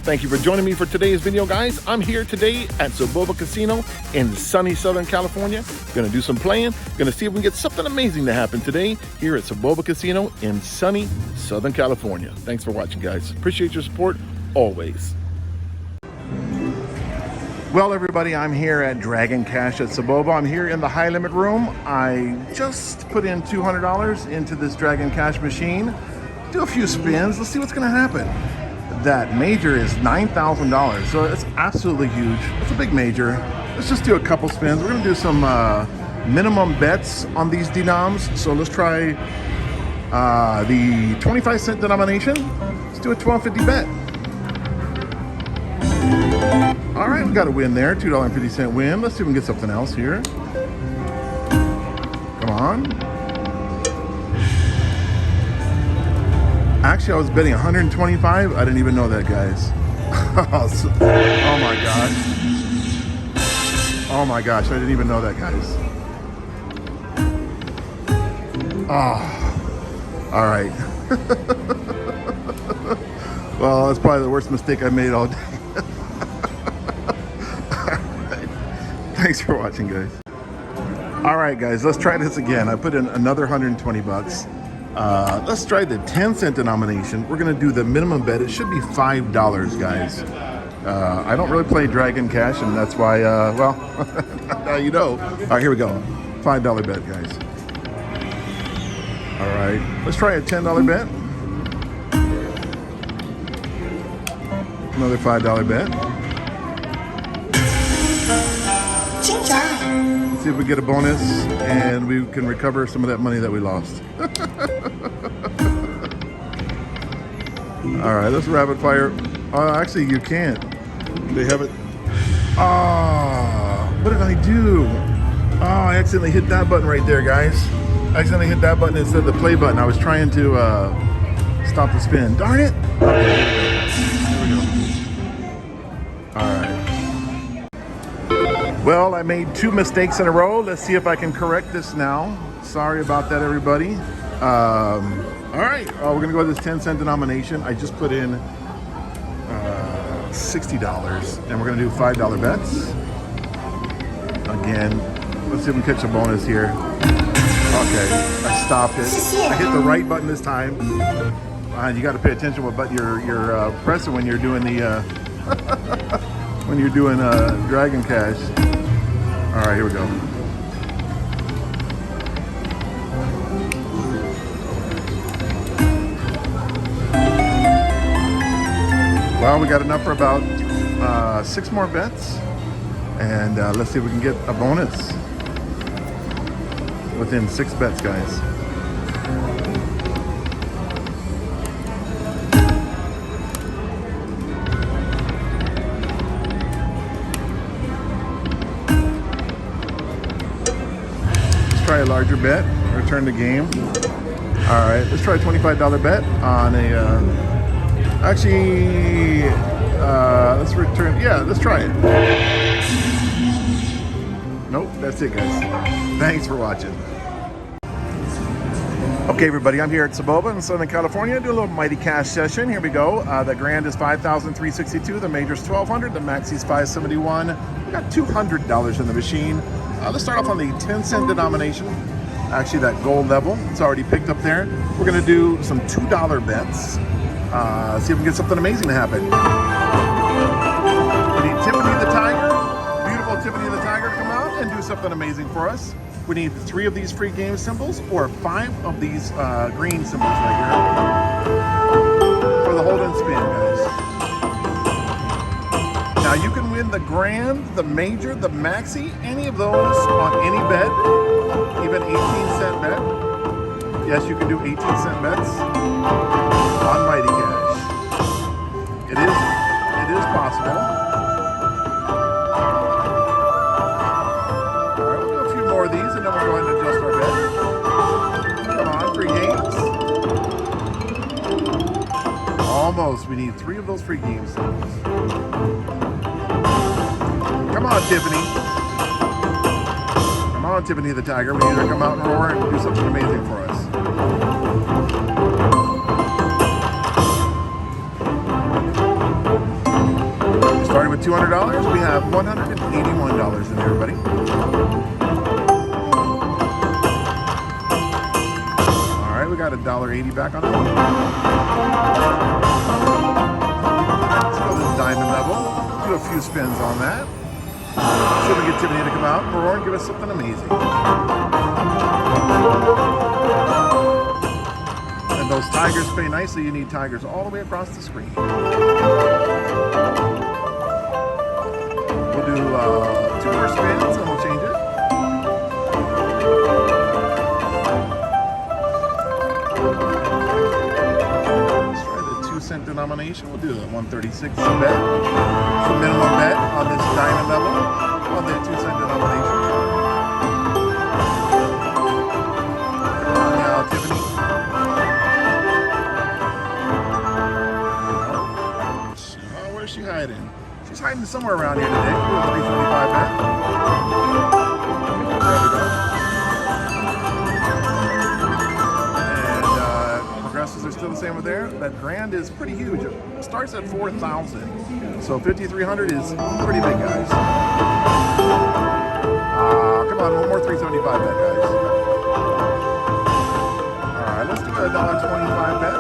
Thank you for joining me for today's video, guys. I'm here today at Soboba Casino in sunny Southern California. Gonna do some playing. Gonna see if we can get something amazing to happen today here at Soboba Casino in sunny Southern California. Thanks for watching, guys. Appreciate your support always. Well, everybody, I'm here at Dragon Cash at Soboba. I'm here in the high limit room. I just put in $200 into this Dragon Cash machine. Do a few spins. Let's see what's gonna happen. That major is $9,000, so it's absolutely huge. It's a big major. Let's just do a couple spins. We're gonna do some minimum bets on these denoms. So let's try the 25-cent denomination. Let's do a $12.50 bet. All right, we got a win there, $2.50 win. Let's see if we can get something else here. Come on. Actually, I was betting 125. I didn't even know that, guys. Oh my gosh. Oh my gosh, I didn't even know that, guys. Oh, all right. Well, that's probably the worst mistake I made all day. Thanks for watching, guys. All right, guys, let's try this again. I put in another 120 bucks. Let's try the 10-cent denomination. We're gonna do the minimum bet. It should be $5, guys. I don't really play Dragon Cash, and that's why, well, now you know. All right, here we go. $5 bet, guys. All right, let's try a $10 bet. Another $5 bet. Let's see if we get a bonus and we can recover some of that money that we lost. All right, let's rapid fire. Actually, you can't. They have it. Oh, what did I do? Oh, I accidentally hit that button right there, guys. I accidentally hit that button instead of the play button. I was trying to stop the spin. Darn it. Okay, here we go. All right. Well, I made 2 mistakes in a row. Let's see if I can correct this now. Sorry about that, everybody. All right, we're gonna go with this 10-cent denomination. I just put in $60, and we're gonna do $5 bets. Again, let's see if we can catch a bonus here. Okay, I stopped it. I hit the right button this time. You got to pay attention what button you're pressing when you're doing the when you're doing Dragon Cash. All right, here we go. Well, we got enough for about 6 more bets, and let's see if we can get a bonus within 6 bets, guys. Try a larger bet, return the game. All right, let's try a $25 bet on a, actually, let's return, yeah, let's try it. Nope, that's it, guys. Thanks for watching. Okay, everybody, I'm here at Soboba in Southern California. Do a little Mighty Cash session. Here we go. The grand is $5,362. The major is $1,200. The maxi is $571. We got $200 in the machine. Let's start off on the 10-cent denomination. Actually, that gold level, it's already picked up there. We're gonna do some $2 bets. See if we can get something amazing to happen. We need Tiffany the Tiger, beautiful Tiffany the Tiger, to come out and do something amazing for us. We need 3 of these free game symbols or 5 of these green symbols right here for the hold and spin, guys. Now you can win the grand, the major, the maxi, any of those on any bet, even 18-cent bet. Yes, you can do 18-cent bets on Mighty Cash. It is possible. All right, we'll do a few more of these and then we'll go ahead and adjust our bet. Come on, 3 games. Almost, we need 3 of those free games. Come on, Tiffany. Come on, Tiffany the Tiger. We need her to come out and roar and do something amazing for us. $200, we have $181 in there, everybody. All right, we got $1.80 back on that one. Let's go to the diamond level. Do a few spins on that. See if we get Tiffany to come out and give us something amazing. And those tigers pay nicely. You need tigers all the way across the screen. We'll do 2 more spins and we'll change it. Let's try the 2-cent denomination. We'll do the 136 bet. It's the minimum bet on this diamond level on the 2-cent denomination. Come on now, Tiffany. Oh, where's she hiding? She's hiding somewhere around here today. We'll do a 375 bet. There we go. And progressives are still the same over there. That grand is pretty huge. It starts at 4,000. So 5,300 is pretty big, guys. Come on, one more 375 bet, guys. All right, let's do a $1.25 bet.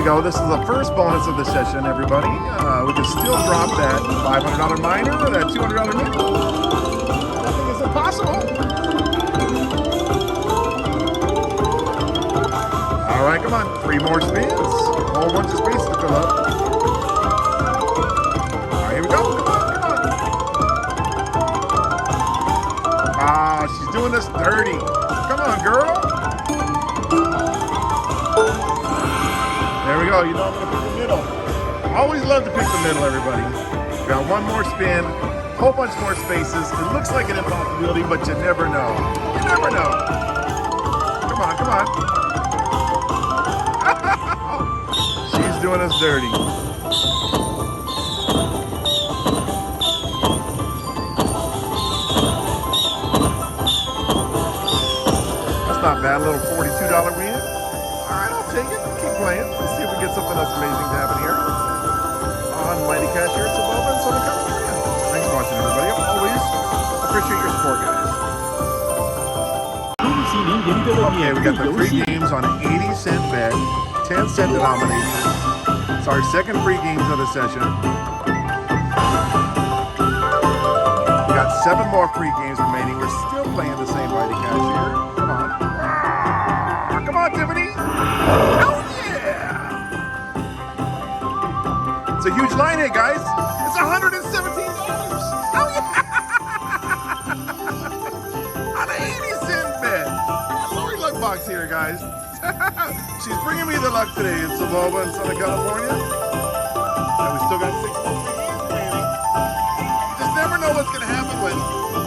Go. This is the first bonus of the session, everybody. We can still drop that $500 minor or that $200 nickel. Nothing is impossible. All right, come on. 3 more spins. A whole bunch of space to fill up. All right, here we go. Come on, come on. Ah, she's doing this dirty. Come on, girl. There we go. You know I'm going to pick the middle. Always love to pick the middle, everybody. Got 1 more spin, whole bunch more spaces. It looks like an impossibility, but you never know. You never know. Come on, come on. She's doing us dirty. That's not bad. A little $42 win. All right, I'll take it. Keep playing. Let's see if we get something else amazing to happen here. On Mighty Cash here at Sabova in Southern California. Thanks for watching, everybody. Always appreciate your support, guys. Okay, we got the free games on an 80-cent bet, 10-cent denomination. It's our second free games of the session. We got 7 more free games remaining. We're still playing the same Mighty Cash here. Come on. Come on, Tiffany. Oh, yeah. It's a huge line here, guys. It's $117. Oh, yeah. On an 80-cent bet. Lori Luck Box here, guys. She's bringing me the luck today in Sabova in Southern California. And we still got 6 more games remaining. You just never know what's going to happen when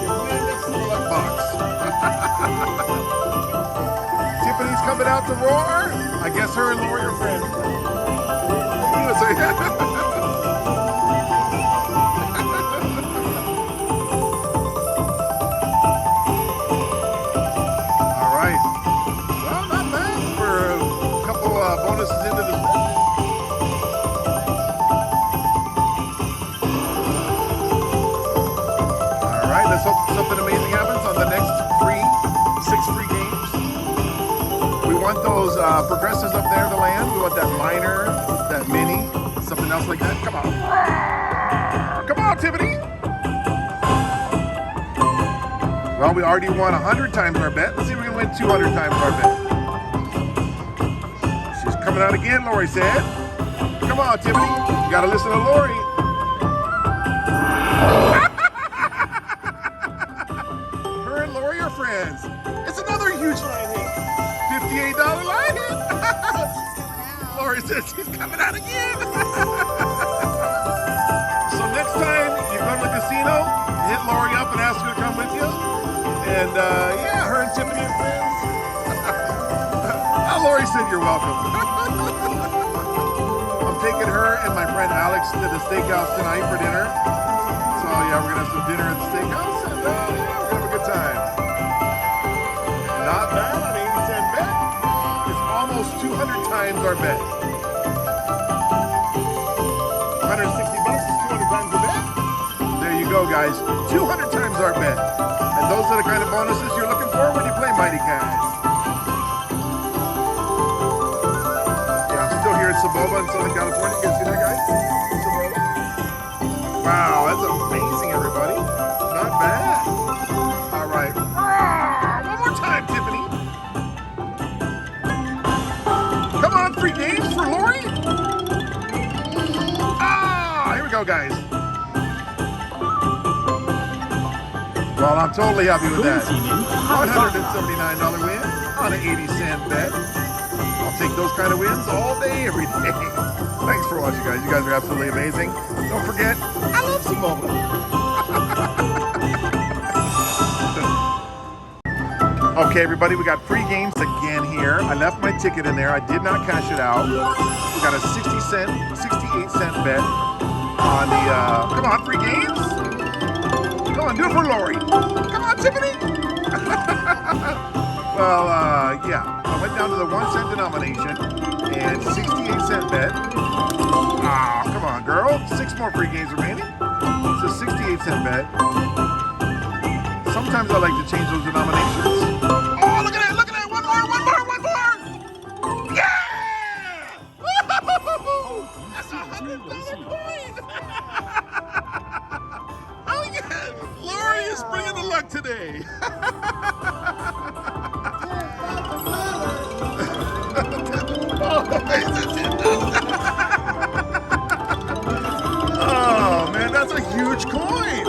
you win next to the luck box. Tiffany's coming out to roar. I guess her and Lori are friends. All right. Well, not bad for a couple bonuses into this. All right. Let's hope something amazing happens on the next 6 free games. We want those progressives up there to land. We want that minor, that mini, something else like that. Come on. Come on, Tiffany. Well, we already won 100 times our bet. Let's see if we can win 200 times our bet. She's coming out again, Lori said. Come on, Tiffany. You got to listen to Lori. Her and Lori are friends. It's another huge line hit. $58 line hit. Lori says she's coming out again. So next time you go to the casino, hit Lori up and ask her to come with you. And yeah, her and Tiffany are friends. Lori said you're welcome. I'm taking her and my friend Alex to the steakhouse tonight for dinner. yeah, we're gonna have some dinner at the steakhouse, and yeah, we're gonna have a good time. Not bad on 80-cent bet. It's almost 200 times our bet. 160 bucks is 200 times the bet. There you go, guys. 200 times our bet. And those are the kind of bonuses you're looking for when you play Mighty Cash. Yeah, I'm still here in Saboba in Southern California. You can see that, guys? Saboba. Wow, that's amazing, everybody. Not bad. All right. One more time, Tiffany. Come on, free games for Lori. Here we go, guys. Well, I'm totally happy with that. $179 win on an 80-cent bet. I'll take those kind of wins all day, every day. Thanks for watching, guys. You guys are absolutely amazing. Don't forget, I love Saboba. Okay, everybody, we got free games again here. I left my ticket in there. I did not cash it out. We got a 68-cent bet on the, come on, free games. Come on, do it for Lori. Come on, Tiffany. Well, yeah, I went down to the 1-cent denomination and 68-cent bet. Ah, come on, girl. 6 more free games remaining. It's a 68-cent bet. Sometimes I like to change those denominations. Oh, look at that, look at that. One more. Yeah! Woo-hoo-hoo-hoo! That's $100 coin. Oh, yeah. Lori is bringing the luck today. Oh, man, that's a huge coin.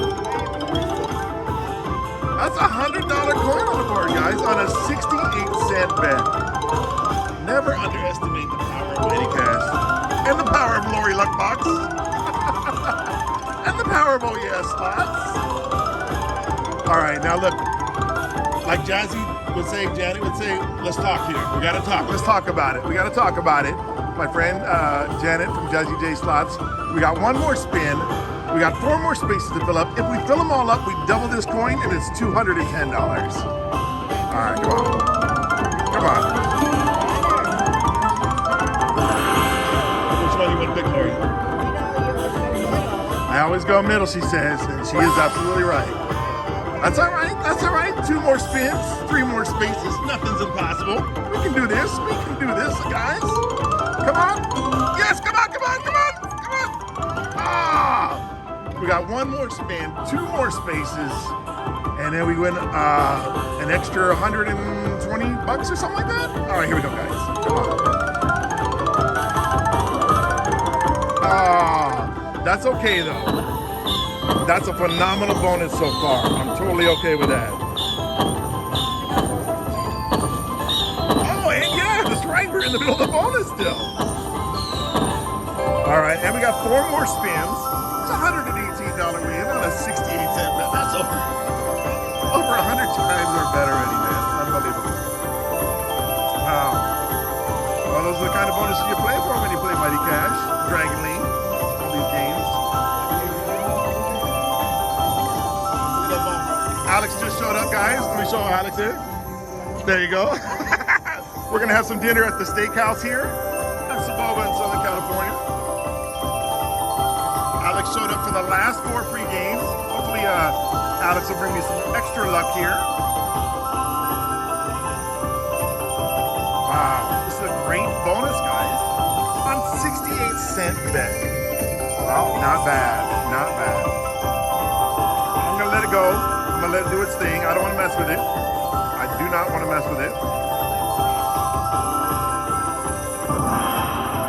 That's a $100 coin on the board, guys, on a 68-cent bet. Never underestimate the power of Mighty Cash and the power of Lori Luckbox and the power of OES slots. All right, now look, like Jazzy would say, Janet would say, let's talk here. We got to talk. Let's talk about it. We got to talk about it. My friend Janet from Jazzy J Slots. We got one more spin. We got 4 more spaces to fill up. If we fill them all up, we double this coin, and it's $210. All right, come on. Come on. Which one you want to pick, Lori? I always go middle, she says, and she is absolutely right. That's all right. That's all right. 2 more spins, 3 more spaces. Nothing's impossible. We can do this. We can do this, guys. Come on. Yes, come on, come on, come on, come on. Ah! We got 1 more spin, 2 more spaces, and then we win an extra 120 bucks or something like that. All right, here we go, guys. Come on. Ah, that's okay though. That's a phenomenal bonus so far. I'm totally okay with that. Oh, and yeah, that's right. We're in the middle of the bonus still. All right, and we got 4 more spins. It's a $118 win on a 68-cent bet. That's over 100 times our bet already, man. Unbelievable. Wow. Well, those are the kind of bonuses you play for when you play Mighty Cash, Dragon League, all these games. Alex just showed up, guys. Let me show Alex here. There you go. We're going to have some dinner at the steakhouse here in Saboba in Southern California. Alex showed up for the last 4 free games. Hopefully, Alex will bring me some extra luck here. Wow, this is a great bonus, guys. On 68-cent bet. Well, not bad, not bad. I'm going to let it go. I'm going to let it do its thing. I don't want to mess with it. I do not want to mess with it.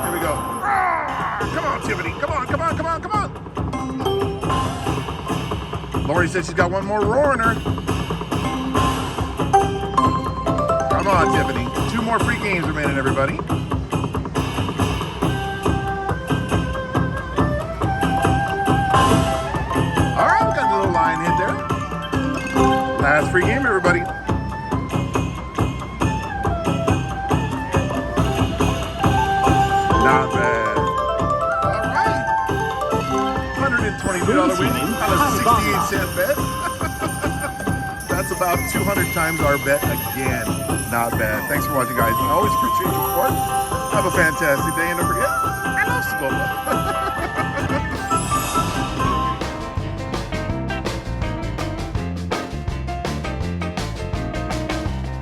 Here we go. Come on, Tiffany. Come on, come on, come on, come on. Lori said she's got 1 more roar in her. Come on, Tiffany. 2 more free games remaining, everybody. All right, we got a little line hit there. Last free game, everybody. Not bad. All right. $110 $22 win on a 68-cent bet. That's about 200 times our bet again. Not bad. Thanks for watching, guys. I always appreciate your support. Have a fantastic day, and don't forget, I love Spobo.